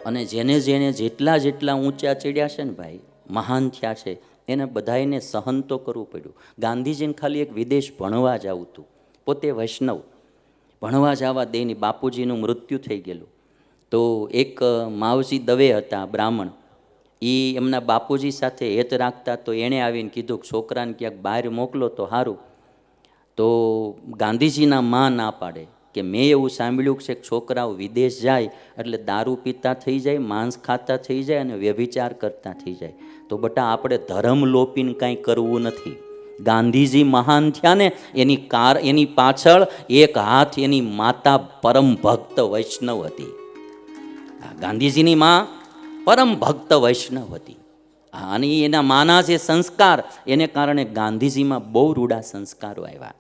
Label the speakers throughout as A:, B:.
A: અને જેને જેને જેટલા જેટલા ઊંચા ચડ્યા છે ને ભાઈ, મહાન થયા છે, એને બધાને સહન તો કરવું પડ્યું. ગાંધીજીને ખાલી એક વિદેશ ભણવા જ આવું હતું, પોતે વૈષ્ણવ, ભણવા જવા દઈને બાપુજીનું મૃત્યુ થઈ ગયેલું. તો એક માવજી દવે હતા બ્રાહ્મણ, એ એમના બાપુજી સાથે હેત રાખતા, તો એણે આવીને કીધું કે છોકરાને ક્યાંક બહાર મોકલો તો સારું. તો ગાંધીજીના માં ના પાડે કે મેં એવું સાંભળ્યું છે કે છોકરાઓ વિદેશ જાય એટલે દારૂ પીતા થઈ જાય, માંસ ખાતા થઈ જાય અને વ્યભિચાર કરતા થઈ જાય. તો બટા આપણે ધર્મ લોપીને કાંઈ કરવું નથી. ગાંધીજી મહાન થયા ને એની પાછળ એક હાથ એની માતા પરમ ભક્ત વૈષ્ણવ હતી. ગાંધીજીની માં પરમ ભક્ત વૈષ્ણવ હતી. અને એના માના જે સંસ્કાર, એને કારણે ગાંધીજીમાં બહુ રૂડા સંસ્કારો આવ્યા.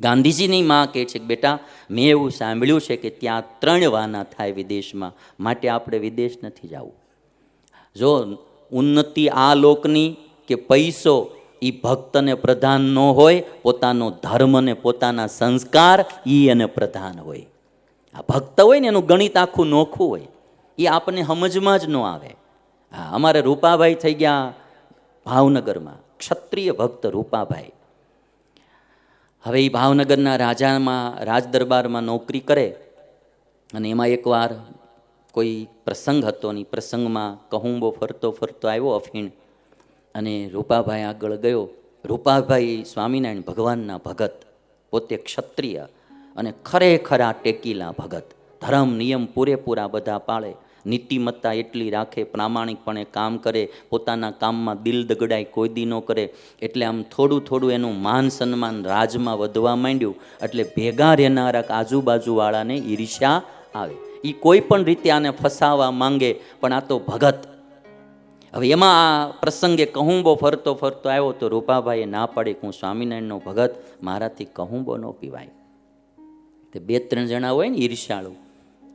A: ગાંધીજીની માં કહે છે કે બેટા, મેં એવું સાંભળ્યું છે કે ત્યાં 3 વાના થાય વિદેશમાં, માટે આપણે વિદેશ નથી જવું. જો ઉન્નતિ આ લોકની કે પૈસો એ ભક્તને પ્રધાન ન હોય, પોતાનો ધર્મ ને પોતાના સંસ્કાર એ એને પ્રધાન હોય. આ ભક્ત હોય ને એનું ગણિત આખું નોખું હોય, એ આપણને સમજમાં જ ન આવે. હા, અમારે રૂપાભાઈ થઈ ગયા ભાવનગરમાં, ક્ષત્રિય ભક્ત રૂપાભાઈ. હવે એ ભાવનગરના રાજ દરબારમાં નોકરી કરે, અને એમાં એકવાર કોઈ પ્રસંગ હતો ને, પ્રસંગમાં કહુંબો ફરતો ફરતો આવ્યો અફીણ, અને રૂપાભાઈ આગળ ગયો. રૂપાભાઈ સ્વામિનારાયણ ભગવાનના ભગત, પોતે ક્ષત્રિય અને ખરેખરા ટેકીલા ભગત, ધર્મ નિયમ પૂરેપૂરા બધા પાળે, નીતિમત્તા એટલી રાખે, પ્રામાણિકપણે કામ કરે, પોતાના કામમાં દિલ દગડાઈ કોઈ દી ન કરે. એટલે આમ થોડું થોડું એનું માન સન્માન રાજમાં વધવા માંડ્યું. એટલે ભેગા રહેનારા આજુબાજુવાળાને ઈર્ષ્યા આવે, એ કોઈ પણ રીતે આને ફસાવા માંગે, પણ આ તો ભગત. હવે એમાં આ પ્રસંગે કહુંબો ફરતો ફરતો આવ્યો, તો રૂપાભાઈએ ના પાડી કે હું સ્વામિનારાયણનો ભગત, મારાથી કહુંબો ન પીવાય. તે 2-3 જણા હોય ને ઈર્ષ્યાળુ,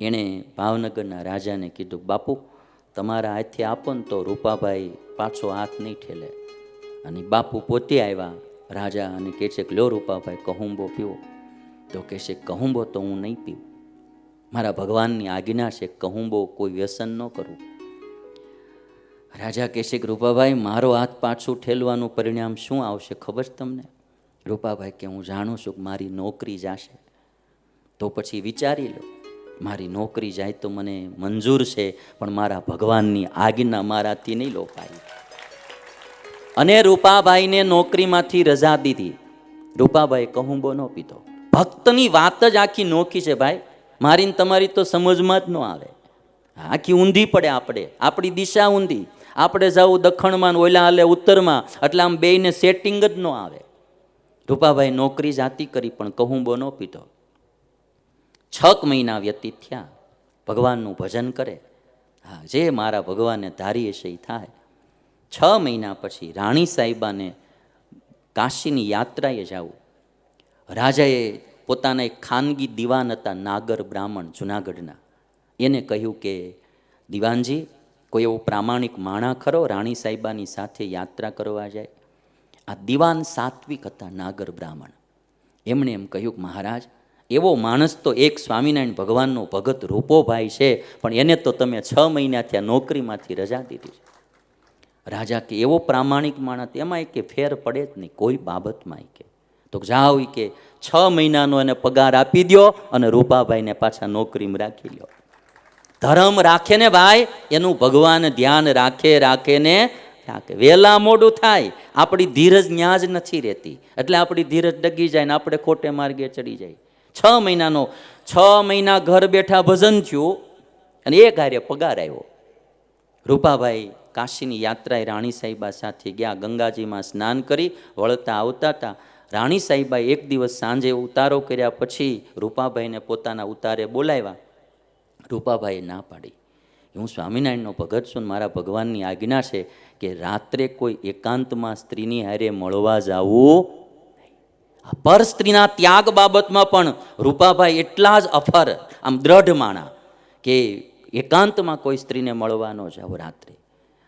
A: એણે ભાવનગરના રાજાને કીધું, બાપુ તમારા હાથે આપો ને તો રૂપાભાઈ પાછો હાથ નહીં ઠેલે. અને બાપુ પોતે આવ્યા રાજા, અને કહે છે કે લો રૂપાભાઈ કહુંબો પીવો. તો કહે છે કહુંબો તો હું નહીં પીવું, મારા ભગવાનની આજ્ઞા છે, કહુંબો કોઈ વ્યસન ન કરવું. રાજા કહે છે કે રૂપાભાઈ મારો હાથ પાછું ઠેલવાનું પરિણામ શું આવશે ખબર છે તમને? રૂપાભાઈ કે હું જાણું છું કે મારી નોકરી જશે. તો પછી વિચારી લો, મારી નોકરી જાય તો મને મંજૂર છે, પણ મારા ભગવાનની આજ્ઞા મારાથી નહીં લોપાય. અને રૂપાભાઈને નોકરીમાંથી રજા દીધી. રૂપાભાઈ કહુંબો ન પીધો. ભક્તની વાત જ આખી નોખી છે ભાઈ, મારી ને તમારી તો સમજમાં જ ન આવે. આખી ઊંધી પડે, આપણી દિશા ઊંધી. આપણે જવું દખણમાં, ઓલા હાલે ઉત્તરમાં, એટલે આમ બેયને સેટિંગ જ ન આવે. રૂપાભાઈ નોકરી જાતી કરી, પણ કહુંબો ન પીધો. 6 મહિના વ્યતીત થયા, ભગવાનનું ભજન કરે. હા, જે મારા ભગવાને ધારી હશે એ થાય. 6 મહિના પછી રાણી સાહેબાને કાશીની યાત્રાએ જવું. રાજાએ પોતાના એક ખાનગી દિવાન હતા, નાગર બ્રાહ્મણ જુનાગઢના, એને કહ્યું કે દિવાનજી, કોઈ એવો પ્રામાણિક માણા ખરો રાણી સાહેબાની સાથે યાત્રા કરવા જાય? આ દિવાન સાત્વિક હતા, નાગર બ્રાહ્મણ. એમણે એમ કહ્યું કે મહારાજ, એવો માણસ તો એક સ્વામિનારાયણ ભગવાનનો ભગત રૂપોભાઈ છે, પણ એને તો તમે 6 મહિના થયા નોકરીમાંથી રજા દીધી છે. રાજા કે એવો પ્રામાણિક માણસ, એમાં કે ફેર પડે જ નહીં કોઈ બાબતમાં. કે તો જાઓ, કે 6 મહિનાનો એને પગાર આપી દો અને રૂપાભાઈને પાછા નોકરીમાં રાખી લો. ધર્મ રાખે ને ભાઈ, એનું ભગવાન ધ્યાન રાખે ને રાખે. વહેલા મોડું થાય, આપણી ધીરજ ન્યા જ નથી રહેતી, એટલે આપણી ધીરજ ડગી જાય ને આપણે ખોટે માર્ગે ચડી જાય. 6 મહિના ઘર બેઠા ભજન થયું, અને એક હારે પગાર આવ્યો. રૂપાભાઈ કાશીની યાત્રાએ રાણી સાહેબા સાથે ગયા. ગંગાજીમાં સ્નાન કરી વળતા આવતા હતા. રાણી સાહેબાએ એક દિવસ સાંજે ઉતારો કર્યા પછી રૂપાભાઈને પોતાના ઉતારે બોલાવ્યા. રૂપાભાઈએ ના પાડી, હું સ્વામિનારાયણનો ભગત છું, મારા ભગવાનની આજ્ઞા છે કે રાત્રે કોઈ એકાંતમાં સ્ત્રીની હારે મળવા જવું. પર સ્ત્રીના ત્યાગ બાબતમાં પણ રૂપાભાઈ એટલા જ અફર, આમ દ્રઢ માણા કે એકાંતમાં કોઈ સ્ત્રીને મળવા ન જાવ રાત્રે.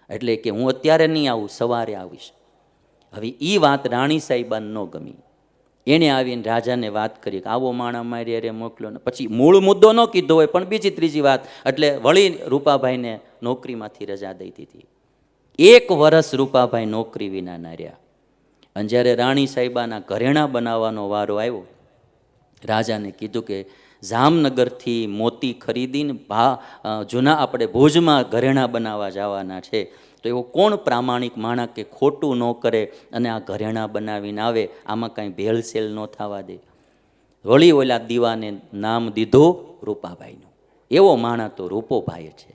A: એટલે કે હું અત્યારે નહીં આવું, સવારે આવીશ. હવે એ વાત રાણી સાહેબાને ન ગમી. એણે આવીને રાજાને વાત કરી કે આવો માણા મારી અરે મોકલો ને પછી મૂળ મુદ્દો ન કીધો હોય પણ બીજી ત્રીજી વાત એટલે વળી રૂપાભાઈને નોકરીમાંથી રજા દઈ દીધી. 1 વર્ષ રૂપાભાઈ નોકરી વિના ના રહ્યા. અને જ્યારે રાણી સાહેબાના ઘરેણાં બનાવવાનો વારો આવ્યો, રાજાને કીધું કે જામનગરથી મોતી ખરીદીને જૂના આપણે ભુજમાં ઘરેણાં બનાવવા જવાના છે, તો એવો કોણ પ્રામાણિક માણસ કે ખોટું ન કરે અને આ ઘરેણાં બનાવીને આવે, આમાં કાંઈ ભેળસેળ ન થવા દે. વળી ઓલા દીવાને નામ દીધું રૂપાભાઈનું. એવો માણસ તો રૂપોભાઈ છે.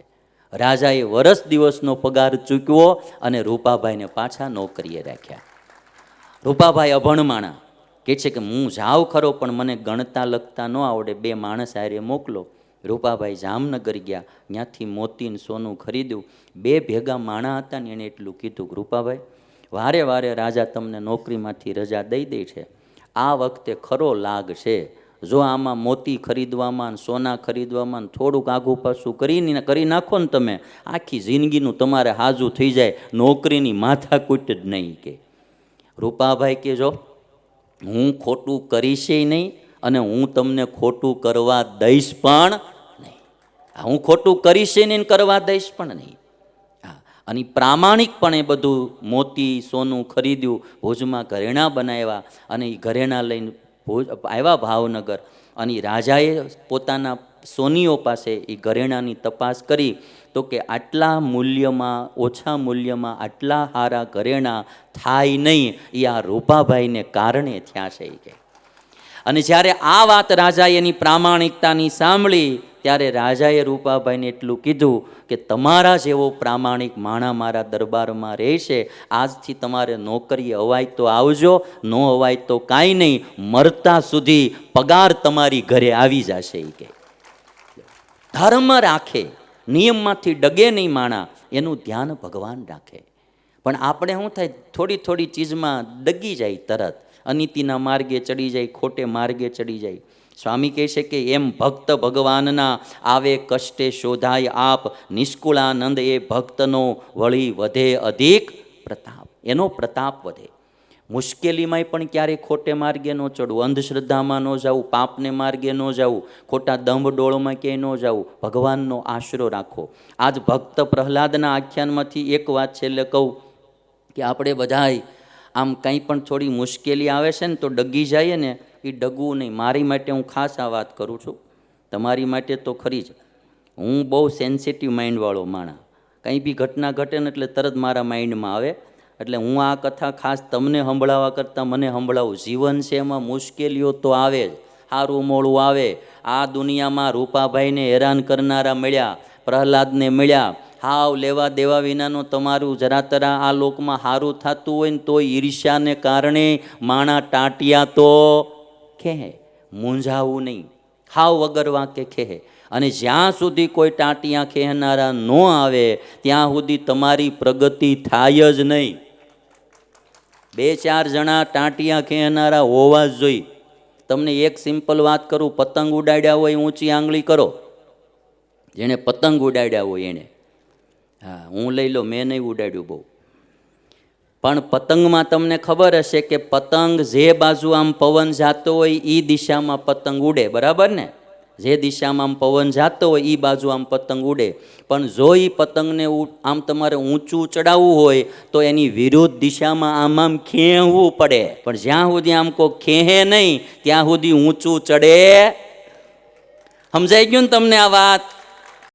A: રાજાએ વરસ દિવસનો પગાર ચૂકવ્યો અને રૂપાભાઈને પાછા નોકરીએ રાખ્યા. રૂપાભાઈ અભણ માણા કે છે કે હું જાઉં ખરો પણ મને ગણતા લખતા ન આવડે, 2 માણસ હારે મોકલો. રૂપાભાઈ જામનગર ગયા, ત્યાંથી મોતીને સોનું ખરીદ્યું. 2 ભેગા માણા હતા ને એણે એટલું કીધું કે રૂપાભાઈ, વારે વારે રાજા તમને નોકરીમાંથી રજા દઈ દે છે, આ વખતે ખરો લાગ છે. જો આમાં મોતી ખરીદવામાં સોના ખરીદવામાં થોડુંક આઘું પાછું કરી નાખો ને તમે, આખી જિંદગીનું તમારે હાજુ થઈ જાય, નોકરીની માથાકૂટ જ નહીં. કે રૂપાભાઈ કે જો હું ખોટું કરીશ નહીં અને હું તમને ખોટું કરવા દઈશ પણ નહીં. હું ખોટું કરીશ નહીં, કરવા દઈશ પણ નહીં. હા, અને પ્રામાણિકપણે બધું મોતી સોનું ખરીદ્યું, ભુજમાં ઘરેણાં બનાવ્યા અને એ ઘરેણાં લઈને ભુજ આવ્યા ભાવનગર. અને રાજાએ પોતાના સોનીઓ પાસે એ ઘરેણાંની તપાસ કરી તો કે આટલા મૂલ્યમાં, ઓછા મૂલ્યમાં આટલા સારા ઘરેણાં થાય નહીં, એ આ રૂપાભાઈને કારણે થયા છે કે. અને જ્યારે આ વાત રાજાએ એની પ્રામાણિકતાની સાંભળી ત્યારે રાજાએ રૂપાભાઈને એટલું કીધું કે તમારા જેવો પ્રામાણિક માણા મારા દરબારમાં રહેશે, આજથી તમારે નોકરીએ અવાય તો આવજો, ન અવાય તો કાંઈ નહીં, મરતા સુધી પગાર તમારી ઘરે આવી જશે. કે ધર્મ રાખે, નિયમમાંથી ડગે નહીં માણા, એનું ધ્યાન ભગવાન રાખે. પણ આપણે શું થાય, થોડી થોડી ચીજમાં ડગી જાય, તરત અનીતિના માર્ગે ચડી જાય, ખોટે માર્ગે ચડી જાય. સ્વામી કહે છે કે એમ ભક્ત ભગવાનના આવે કષ્ટે શોધાય આપ, નિષ્કુળાનંદ એ ભક્તનો વળી વધે અધિક પ્રતાપ. એનો પ્રતાપ વધે. મુશ્કેલીમાંય પણ ક્યારેય ખોટે માર્ગે ન ચડવું, અંધશ્રદ્ધામાં ન જવું, પાપને માર્ગે ન જવું, ખોટા દંભ ડોળમાં ક્યાંય ન જવું, ભગવાનનો આશરો રાખો. આજ ભક્ત પ્રહલાદના આખ્યાનમાંથી એક વાત છેલ્લે કહું કે આપણે બધાય આમ કંઈ પણ થોડી મુશ્કેલી આવે છે ને તો ડગી જાય ને, એ ડગવું નહીં. મારી માટે હું ખાસ આ વાત કરું છું, તમારી માટે તો ખરી જ. હું બહુ સેન્સિટિવ માઇન્ડવાળો માણસ, કંઈ બી ઘટના ઘટે ને એટલે તરત મારા માઇન્ડમાં આવે. એટલે હું આ કથા ખાસ તમને સંભળાવવા કરતાં મને સંભળાવું. જીવન છે એમાં મુશ્કેલીઓ તો આવે જ, સારું મોડું આવે. આ દુનિયામાં રૂપાભાઈને હેરાન કરનારા મળ્યા, પ્રહલાદને મળ્યા, હાવ લેવા દેવા વિનાનો તમારું જરા તરા આ લોકમાં સારું થતું હોય ને તો ઈર્ષ્યાને કારણે માણા ટાંટિયા તો ખેહે, મૂંઝાવું નહીં, હાવ વગર વાંકે ખેહે. અને જ્યાં સુધી કોઈ ટાંટિયા ખેહનારા ન આવે ત્યાં સુધી તમારી પ્રગતિ થાય જ નહીં. 2-4 જણા ટાંટિયા ખેહનારા હોવા જ જોઈએ. તમને એક સિમ્પલ વાત કરું, પતંગ ઉડાડ્યા હોય ઊંચી આંગળી કરો, જેણે પતંગ ઉડાડ્યા હોય એણે. હા, હું લઈ લો, મેં નહીં ઉડાડ્યું બહુ, પણ પતંગમાં તમને ખબર હશે કે પતંગ જે બાજુ આમ પવન જાતો હોય એ દિશામાં પતંગ ઉડે, બરાબર ને? જે દિશામાં આમ પવન જાતો હોય એ બાજુ આમ પતંગ ઉડે. પણ જો એ પતંગને આમ તમારે ઊંચું ચડાવવું હોય તો એની વિરુદ્ધ દિશામાં આમ આમ ખેંચવું પડે. પણ જ્યાં સુધી આમ કોઈ ખેંચે નહીં ત્યાં સુધી ઊંચું ચડે. સમજાઈ ગયું ને તમને આ વાત?